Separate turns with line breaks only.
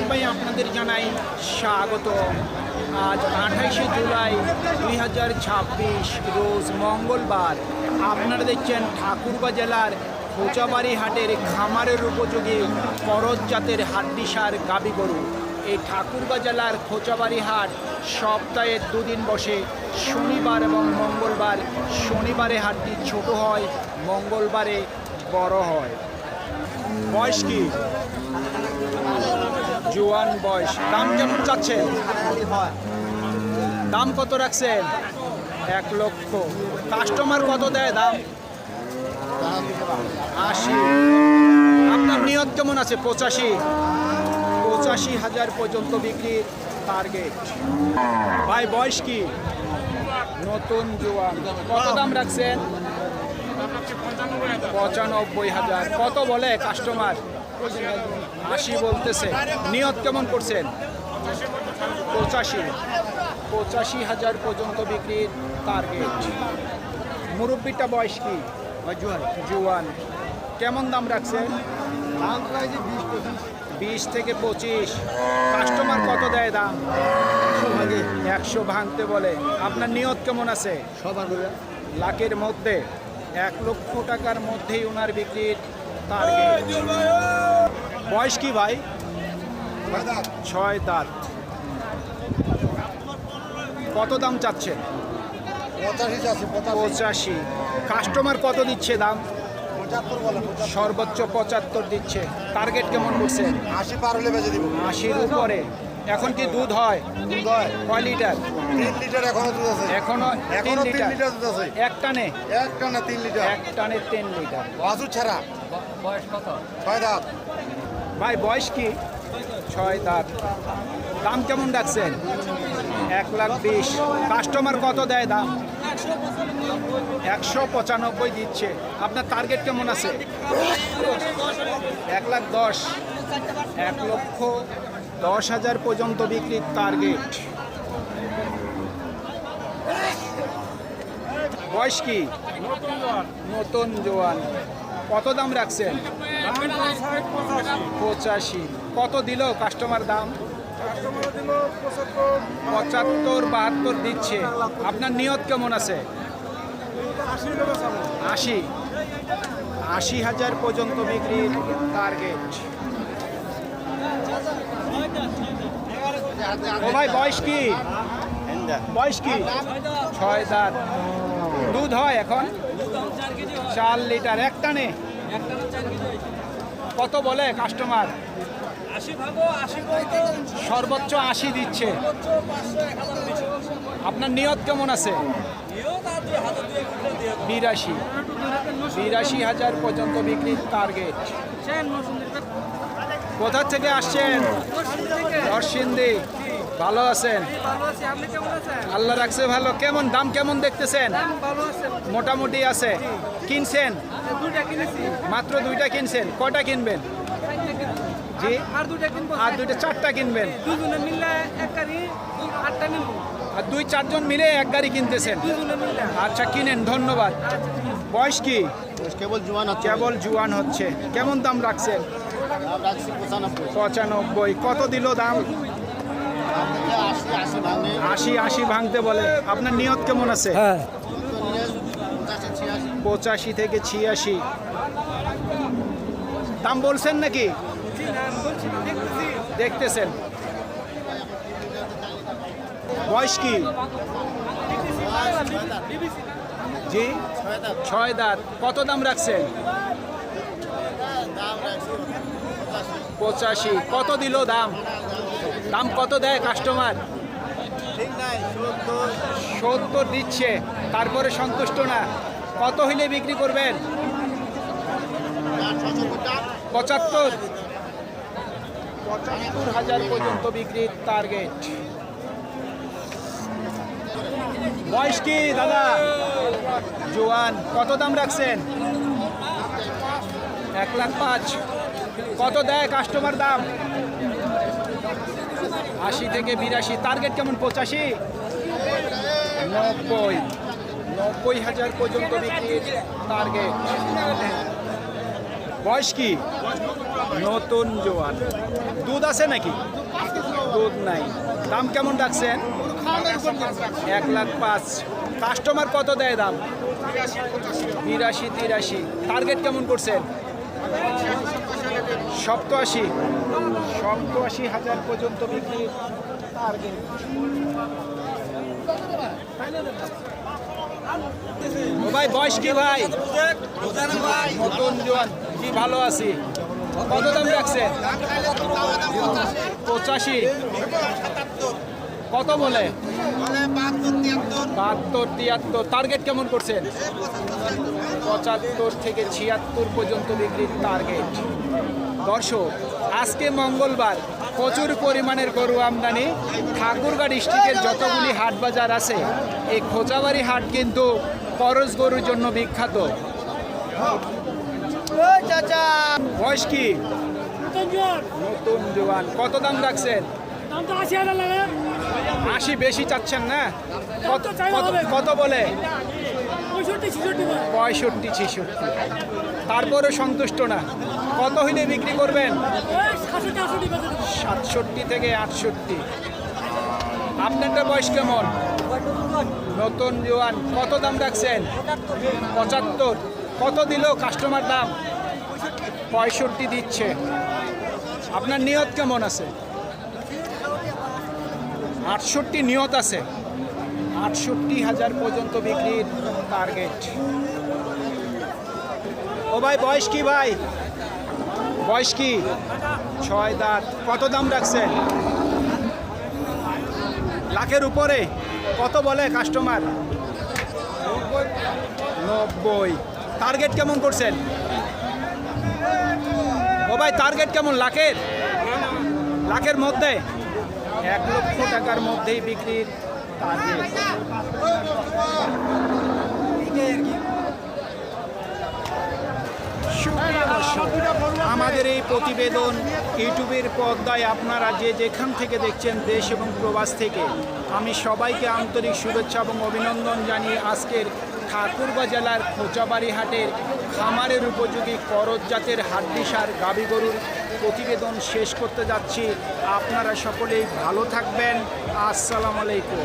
পর্বে আপনাদের জানাই স্বাগত। আজ 28শে জুলাই 2026 রোজ মঙ্গলবার। আপনারা দেখছেন ঠাকুরগাঁ জেলার খোঁচাবাড়ি হাটের খামারের উপযোগী করজ জাতের হাড্ডিসার গাভী গরু। এই ঠাকুরগাঁ জেলার খোঁচাবাড়ি হাট সপ্তাহের দুদিন বসে, শনিবার এবং মঙ্গলবার। শনিবারে হাটটি ছোট হয়, মঙ্গলবারে বড় হয়। বয়স কি? জোয়ান বয়স। দাম কেমন চাচ্ছেন? দাম কত রাখছেন? 1 লক্ষ। কাস্টমার কত দেয় দাম? 80। আপনার নিয়ত কেমন আছে? 85,000 পর্যন্ত বিক্রির টার্গেট। ভাই বয়স কি? নতুন জোয়ান। কত দাম রাখছেন? 95,000। কত বলে কাস্টমার? 80 বলতেছে। নিয়ত কেমন করছেন? 85,000 পর্যন্ত বিক্রির টার্গেট। মুরব্বিটা বয়স কি? জোয়ান। কেমন দাম রাখছেন? 20 থেকে 25। কাস্টমার কত দেয় দাম? 100 ভাঙতে বলে। আপনার নিয়ত কেমন আছে? লাখের মধ্যে, 1 লক্ষ টাকার মধ্যেই ওনার বিক্রির টার্গেট। বয়স কি ভাই? 6 দাঁত। কত দাম চাচ্ছেন? 85। কাস্টমার কত দিচ্ছে দাম? সর্বোচ্চ 75 দিচ্ছে। টার্গেট কেমন করছেন?
80 পার হলে বেচে দিব।
80-র উপরে। এখন কি দুধ হয়? কয় লিটার?
3 লিটার এখনো দুধ আছে।
এখনো 3 লিটার
দুধ আছে।
এক টানে?
এক টানে 3 লিটার।
এক টানে 3 লিটার।
বাছুর ছাড়া।
বয়স কত?
6 দাঁত।
ভাই বয়স কি? 6 দাঁত। দাম কেমন রাখছেন? 1,20,000। কাস্টমার কত দেয় দাম? 195 দিচ্ছে। আপনার টার্গেট কেমন আছে? 1,10,000। 1,10,000 পর্যন্ত বিক্রির টার্গেট। বয়স কি? নতুন জোয়ান। কত দাম রাখছেন? 85। কত দিল কাস্টমার দাম? 75-72 দিচ্ছে। আপনার নিয়ত কেমন আছে? 80,000 পর্যন্ত বিক্রির টার্গেট। ও ভাই বয়স কি? বয়স কি? 6 দাঁত। দুধ হয় এখন? 4 লিটার এক টানে। কত বলে কাস্টমার? সর্বোচ্চ 80 দিচ্ছে। আপনার নিয়ত কেমন আছে? 82,000 পর্যন্ত বিক্রির টার্গেট। কোথা থেকে আসছেন? নরসিংদী। ভালো আছেন? আল্লাহ রাখছে ভালো। কেমন দাম কেমন দেখতেছেন? মোটামুটি আছে। কিনছেন? মাত্র 2টা কিনছেন। কয়টা কিনবেন? জি, আর 2টা 4টা কিনবেন। আর 2-4 জন মিলে এক গাড়ি কিনতেছেন। আচ্ছা কিনেন, ধন্যবাদ। বয়স কি? কেবল জুয়ান হচ্ছে। কেমন দাম রাখছেন? 95। কত দিল দাম? 80 ভাঙতে বলে। আপনার নিয়ত কেমন আছে? 85 থেকে 86। দাম বলছেন নাকি? দেখতেছেন। বয়স কি? জি, 6 দাঁত। কত দাম রাখছেন? 85। কত দিল দাম? দাম কত দেয় কাস্টমার? 70 দিচ্ছে। তারপরে সন্তুষ্ট না। কত হইলে বিক্রি করবেন? 75,000 পর্যন্ত বিক্রির টার্গেট। বয়স কি দাদা? জোয়ান। কত দাম রাখছেন? 1,05,000। কত দেয় কাস্টমার দাম? 80 থেকে 82। টার্গেট কেমন? 85? 90,000 পর্যন্ত বিক্রির টার্গেট। বয়স কি? নতুন জোয়ান। দুধ আছে নাকি? দুধ নাই। দাম কেমন রাখছেন? 1,05,000। কাস্টমার কত দেয় দাম? 82-83। টার্গেট কেমন করছেন? 87,000 পর্যন্ত বিক্রি টার্গেট। ও ভাই বয়স কি ভাই? নতুন জোয়ান। কি ভালো আছি। কত দাম রাখছেন? 85। কত বলে? 72-73। টার্গেট কেমন করছেন? 75 থেকে 76 পর্যন্ত বিক্রির টার্গেট। দর্শক, আজকে মঙ্গলবার প্রচুর পরিমাণের গরু আমদানি। ঠাকুরগাঁ ডিস্ট্রিক্টের যতগুলি হাট বাজার আছে, এই খোঁচাবাড়ি হাট কিন্তু করজ গরুর জন্য বিখ্যাত। বয়স কি? নতুন জোয়ান। কত দাম রাখছেন? 80 বেশি চাচ্ছেন না? কত বলে? 65-66। তারপরে সন্তুষ্ট না? কত হইলে বিক্রি করবেন? 67 থেকে 68। আপনারটা বয়স কেমন? নতুন জোয়ান। কত দাম রাখছেন? 75। কত দিল কাস্টমার দাম? 65 দিচ্ছে। আপনার নিয়ত কেমন আছে? 68 নিয়ত আছে। 68,000 পর্যন্ত বিক্রির টার্গেট। ও ভাই বয়স কি ভাই? বয়স কি? 6 দাঁত। কত দাম রাখছেন? লাখের উপরে। কত বলে কাস্টমার? 90। টার্গেট কেমন করছেন? ও ভাই টার্গেট কেমন? লাখের মধ্যে? 1 লক্ষ টাকার মধ্যেই বিক্রির টার্গেট। আমাদের এই প্রতিবেদন ইউটিউবের পর্দায় আপনারা যেখান থেকে দেখছেন, দেশ এবং প্রবাস থেকে, আমি সবাইকে আন্তরিক শুভেচ্ছা এবং অভিনন্দন জানিয়ে আজকের ঠাকুরগাঁ জেলার খোঁচাবাড়ি হাটের খামারের উপযোগী করজ জাতের হাড্ডিসার গাভী গরুর প্রতিবেদন শেষ করতে যাচ্ছি। আপনারা সকলেই ভালো থাকবেন। আসসালামু আলাইকুম।